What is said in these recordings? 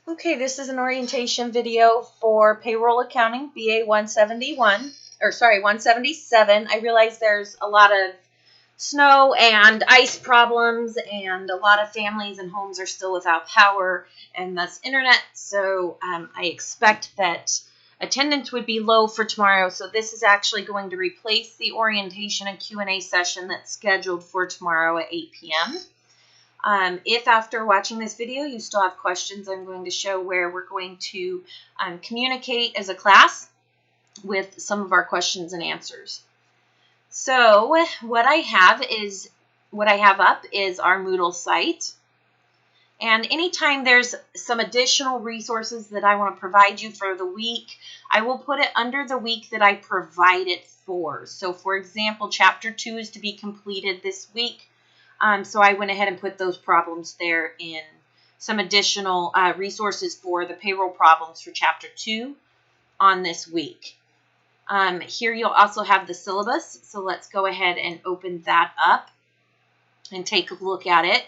Okay, this is an orientation video for Payroll Accounting, BA 177. I realize there's a lot of snow and ice problems, and a lot of families and homes are still without power and thus internet, so I expect that attendance would be low for tomorrow, so this is actually going to replace the orientation and Q&A session that's scheduled for tomorrow at 8 p.m. If after watching this video you still have questions, I'm going to show where we're going to communicate as a class with some of our questions and answers. So what I have up is our Moodle site. And anytime there's some additional resources that I want to provide you for the week, I will put it under the week that I provide it for. So for example, Chapter 2 is to be completed this week. So I went ahead and put those problems there in some additional resources for the payroll problems for Chapter 2 on this week. Here you'll also have the syllabus, so let's go ahead and open that up and take a look at it.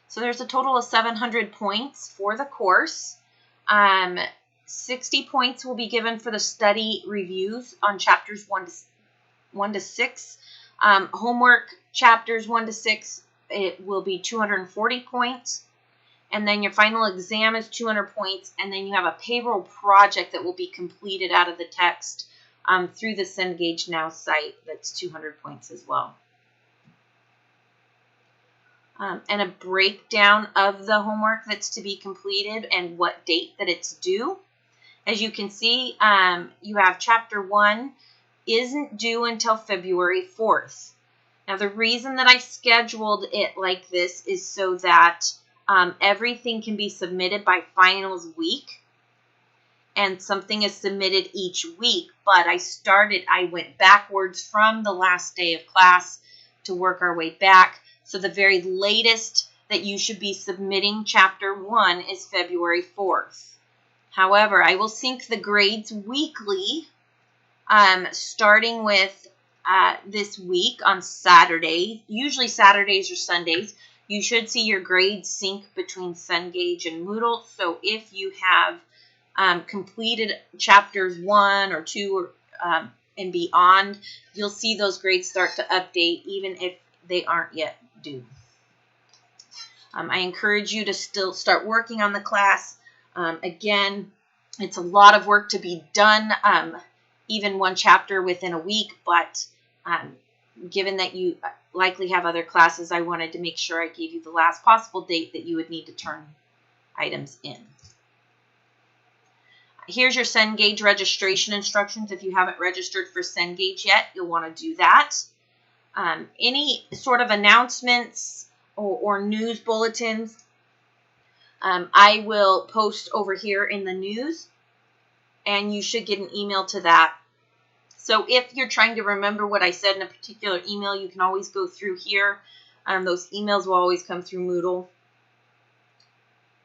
So there's a total of 700 points for the course. 60 points will be given for the study reviews on chapters 1 to 6. Homework chapters 1 to 6, it will be 240 points. And then your final exam is 200 points. And then you have a payroll project that will be completed out of the text through the Cengage Now site. That's 200 points as well. And a breakdown of the homework that's to be completed and what date that it's due. As you can see, you have Chapter 1 isn't due until February 4th. Now, the reason that I scheduled it like this is so that everything can be submitted by finals week, and something is submitted each week. But I went backwards from the last day of class to work our way back. So the very latest that you should be submitting Chapter 1 is February 4th. However, I will sync the grades weekly, starting with this week on Saturday. Usually Saturdays or Sundays. You should see your grades sync between Cengage and Moodle. So if you have completed Chapters 1 or 2 and beyond, you'll see those grades start to update even if they aren't yet due. I encourage you to still start working on the class. Again, it's a lot of work to be done, even one chapter within a week, but given that you likely have other classes, I wanted to make sure I gave you the last possible date that you would need to turn items in. Here's your Cengage registration instructions. If you haven't registered for Cengage yet, you'll want to do that. Any sort of announcements or news bulletins, I will post over here in the news, and you should get an email to that. So if you're trying to remember what I said in a particular email, you can always go through here. Those emails will always come through Moodle.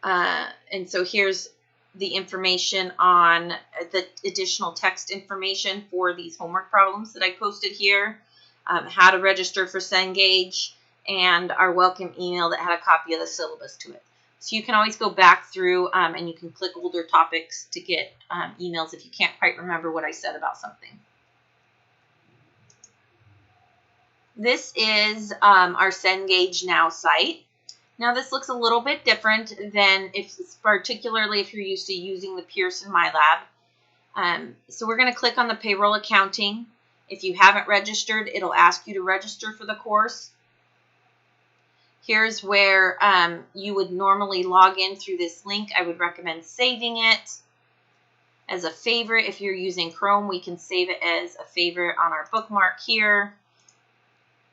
And so here's the information on the additional text information for these homework problems that I posted here, how to register for Cengage, and our welcome email that had a copy of the syllabus to it. So you can always go back through and you can click older topics to get emails if you can't quite remember what I said about something. This is our Cengage Now site. Now this looks a little bit different than particularly if you're used to using the Pearson MyLab. So we're going to click on the Payroll Accounting. If you haven't registered, it'll ask you to register for the course. Here's where you would normally log in through this link. I would recommend saving it as a favorite. If you're using Chrome, we can save it as a favorite on our bookmark here.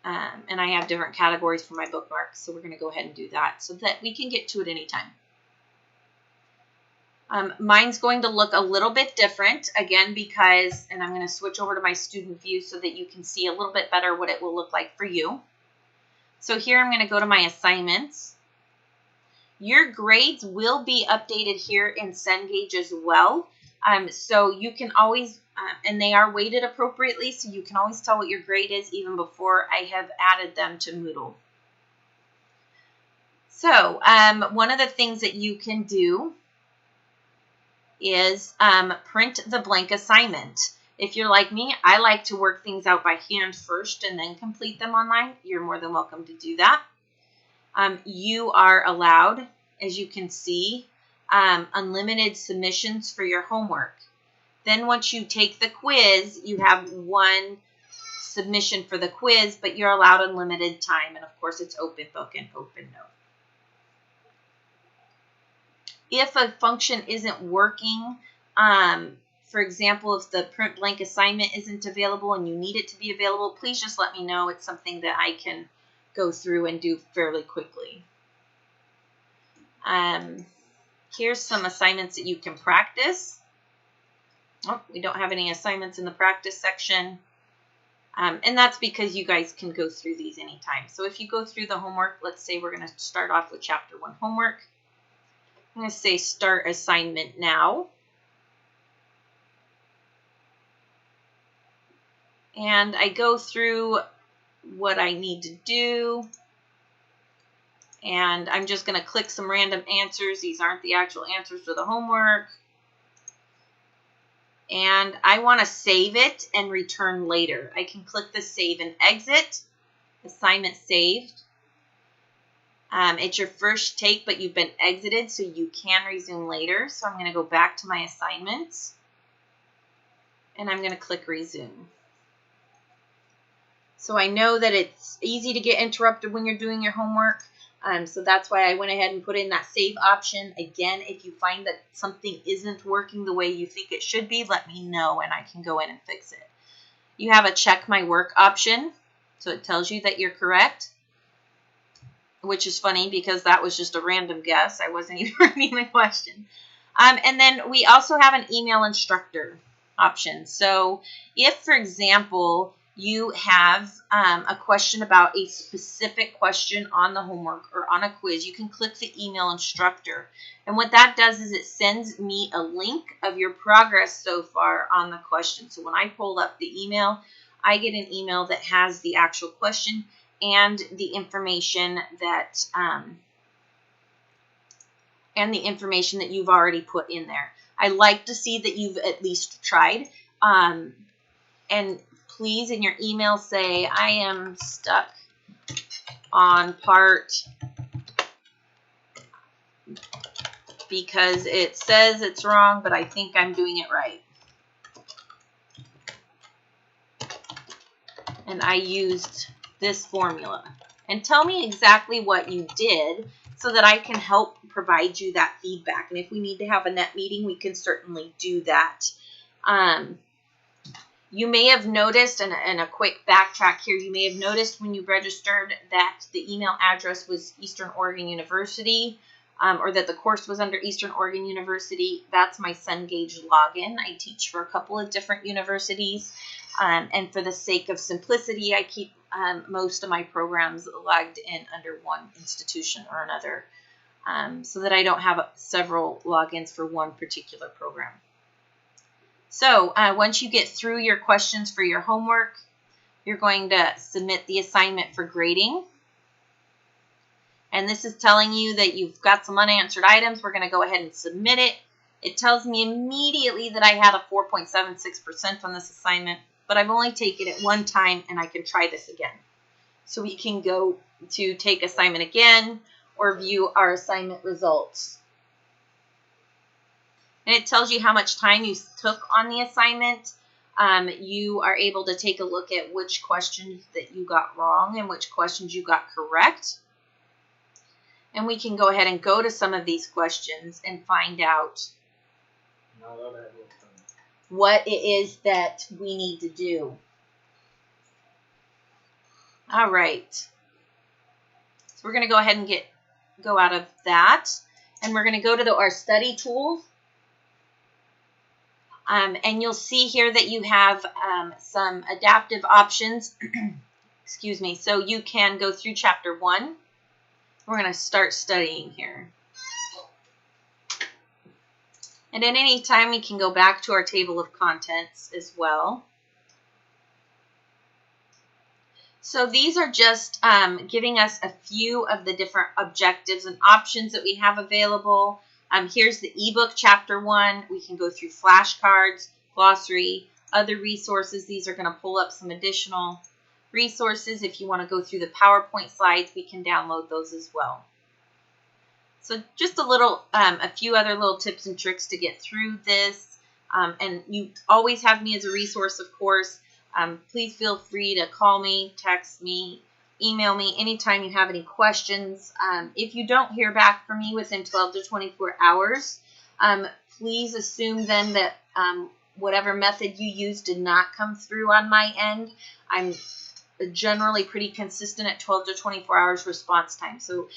And I have different categories for my bookmarks, so we're going to go ahead and do that so that we can get to it anytime. Mine's going to look a little bit different, again, because, and I'm going to switch over to my student view so that you can see a little bit better what it will look like for you. So here I'm going to go to my assignments. Your grades will be updated here in Cengage as well. So you can always, and they are weighted appropriately, so you can always tell what your grade is even before I have added them to Moodle. So one of the things that you can do is print the blank assignment. If you're like me, I like to work things out by hand first and then complete them online. You're more than welcome to do that. You are allowed, as you can see, unlimited submissions for your homework. Then once you take the quiz, you have one submission for the quiz, but you're allowed unlimited time. And of course, it's open book and open note. If a function isn't working, for example, if the print blank assignment isn't available and you need it to be available, please just let me know. It's something that I can go through and do fairly quickly. Here's some assignments that you can practice. Oh, we don't have any assignments in the practice section. And that's because you guys can go through these anytime. So if you go through the homework, let's say we're going to start off with Chapter 1 homework. I'm going to say start assignment now. And I go through what I need to do. And I'm just going to click some random answers. These aren't the actual answers for the homework. And I want to save it and return later. I can click the save and exit. Assignment saved. It's your first take, but you've been exited, so you can resume later. So I'm going to go back to my assignments. And I'm going to click resume. So I know that it's easy to get interrupted when you're doing your homework. So that's why I went ahead and put in that save option. Again, if you find that something isn't working the way you think it should be, let me know and I can go in and fix it. You have a check my work option. So it tells you that you're correct, which is funny because that was just a random guess. I wasn't even reading the question. And then we also have an email instructor option. So if, for example, you have a question about a specific question on the homework or on a quiz, you can click the email instructor. And what that does is it sends me a link of your progress so far on the question. So when I pull up the email, I get an email that has the actual question and the information that you've already put in there. I like to see that you've at least tried. And please, in your email, say, I am stuck on part because it says it's wrong, but I think I'm doing it right. And I used this formula. And tell me exactly what you did so that I can help provide you that feedback. And if we need to have a net meeting, we can certainly do that. You may have noticed, and a quick backtrack here, you may have noticed when you registered that the email address was Eastern Oregon University, or that the course was under Eastern Oregon University. That's my Cengage login. I teach for a couple of different universities, and for the sake of simplicity, I keep most of my programs logged in under one institution or another, so that I don't have several logins for one particular program. So once you get through your questions for your homework, you're going to submit the assignment for grading. And this is telling you that you've got some unanswered items. We're going to go ahead and submit it. It tells me immediately that I had a 4.76% on this assignment, but I've only taken it one time and I can try this again. So we can go to take assignment again or view our assignment results. And it tells you how much time you took on the assignment. You are able to take a look at which questions that you got wrong and which questions you got correct. And we can go ahead and go to some of these questions and find out what it is that we need to do. All right. So we're going to go ahead and go out of that. And we're going to go to our study tools. And you'll see here that you have some adaptive options. Excuse me. So you can go through Chapter 1. We're going to start studying here. And at any time, we can go back to our table of contents as well. So these are just giving us a few of the different objectives and options that we have available. Here's the ebook chapter 1. We can go through flashcards, glossary, other resources. These are going to pull up some additional resources. If you want to go through the PowerPoint slides, we can download those as well. So just a few other little tips and tricks to get through this. And you always have me as a resource, of course. Please feel free to call me, text me, email me anytime you have any questions. If you don't hear back from me within 12 to 24 hours, please assume then that whatever method you used did not come through on my end. I'm generally pretty consistent at 12 to 24 hours response time. So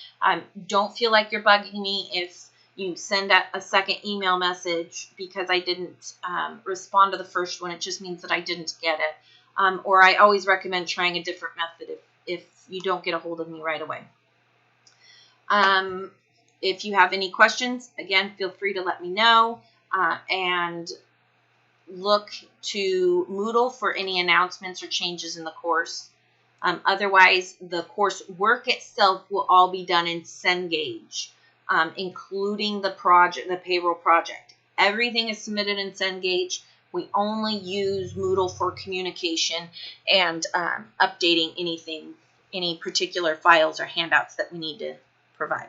don't feel like you're bugging me if you send out a second email message because I didn't respond to the first one. It just means that I didn't get it. Or I always recommend trying a different method if you don't get a hold of me right away. If you have any questions, again, feel free to let me know. And look to Moodle for any announcements or changes in the course. Otherwise, the course work itself will all be done in Cengage, including the project, the payroll project. Everything is submitted in Cengage. We only use Moodle for communication and updating any particular files or handouts that we need to provide.